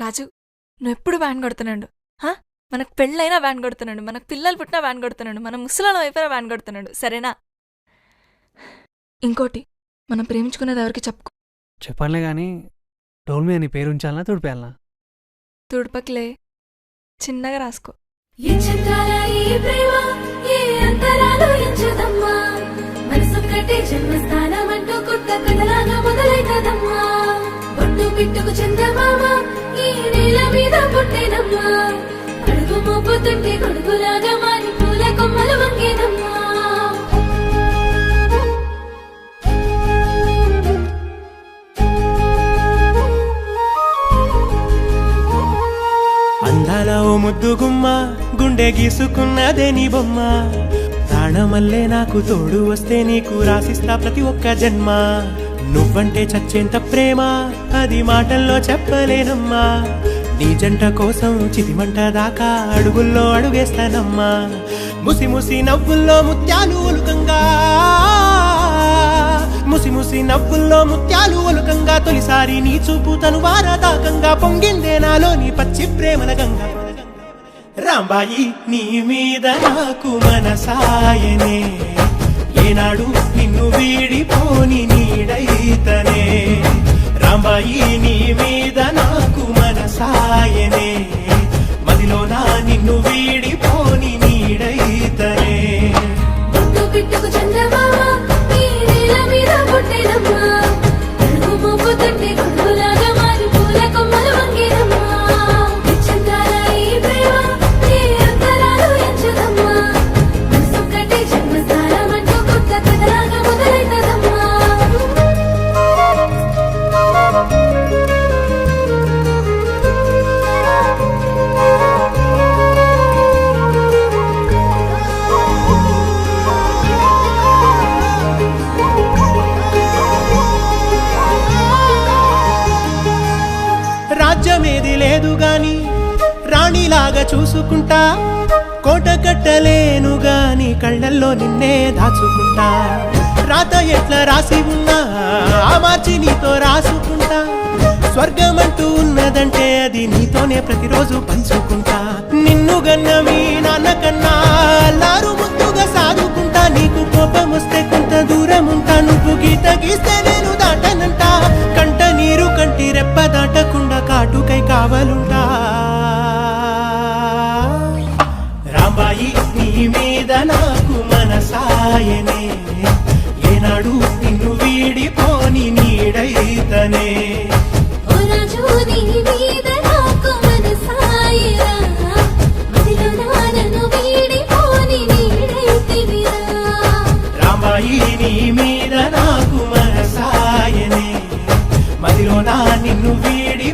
రాజు, నువ్వెప్పుడు వ్యాన్ కొడుతున్నాడు. మనకు పెళ్ళైనా వ్యాన్ కొడుతున్నాడు, మనకు పిల్లలు పుట్టినా వ్యాన్ కొడుతున్నాడు, మన ముసలాళ్ళం అయిపోయినా వ్యాన్ కొడుతున్నాడు. సరేనా? ఇంకోటి, మనం ప్రేమించుకునేది ఎవరికి చెప్పుకో. చెప్పనులే కానీ డోల్ మీద నీ పేరు ఉంచాలనా తుడిపేయాలనా? తుడుపకిలే, చిన్నగా రాసుకో. పిట్టుకు చందమామ ఈ నేల మీద పుట్టేనమ్మా, అడుగు మోపుతుంటే కొడుకులాగా మారి పూల కొమ్మలు వంగేనమ్మా. అందాల ఓ ముద్దు గుమ్మ, గుండె గీసుకున్నదే నీ బొమ్మ. ప్రాణమల్లే నాకు తోడు వస్తే నీకు రాసిస్తా ప్రతి ఒక్క జన్మ. నువ్వంటే చచ్చేంత ప్రేమ అది మాటల్లో చెప్పలేనమ్మా. నీ జంట కోసం చితిమంట దాకా అడుగుల్లో అడుగేస్తానమ్మా. ముసి ముసి నవ్వుల్లో ముత్యాలు ఒలుకంగా, ముసి ముసి నవ్వుల్లో ముత్యాలు ఒలుకంగా, తొలిసారి నీ చూపు తను వారదాకంగా పొంగిందే నాలో నీ పచ్చి ప్రేమల గంగ. రాంబాయి నీ మీద నాకు మనసాయనే, ఏనాడు నిన్ను వీడిపోని నీడైతనే. రాంబాయి నీ మీద నాకు మనసాయనే, మదిలో నా నిన్ను వీడిపోని నీడైతనే. పిట్టుకు చందమామ ఈ నేల మీద పుట్టేనమ్మా, అడుగు మోపుతుంటే కొడుకులాగా మారి పూల కొమ్మలు వంగేనమ్మా. చందాల ఈ ప్రేమ ఏ అంతరాలు ఎంచదమ్మా, మనసొక్కటే జన్మస్థానం అంటూ కొత్త కథలాగా మొదలైతదమ్మా. రాజ్యమేది లేదు గాని రాణిలాగా చూసుకుంటా, కోట కట్టలేను గాని కళ్ళల్లో నిన్నే దాచుకుంటా. రాత ఎట్లా రాసి ఉన్నా ఆ మార్చి నీతో రాసుకుంటా. స్వర్గమంటూ ఉన్నదంటే అది నీతోనే ప్రతిరోజు పంచుకుంటా. నిన్ను గన్న మీ నాన్న కన్నా అల్లారు ముద్దుగా సాదుకుంటా. నీకు కోపం వస్తే కొంత దూరం ఉంటా, నువ్వు గీత గీస్తే నేను దాటనంట. కంట నీరు కంటి రెప్ప దాటకుండా కాటుకై కావలుంటా. రాంబాయి నీ మీద నాకు మనసాయనే, ఏనాడు నిన్ను వీడిపోని నీడైతనే. ఓ రాజు నీ మీద నాకు మనసాయరా, మదిలో నా నన్ను వీడిపోని నీడైతివిరా. రాంబాయి నీ మీద నాకు మనసాయనే, మదిలో నా నిన్ను వీడి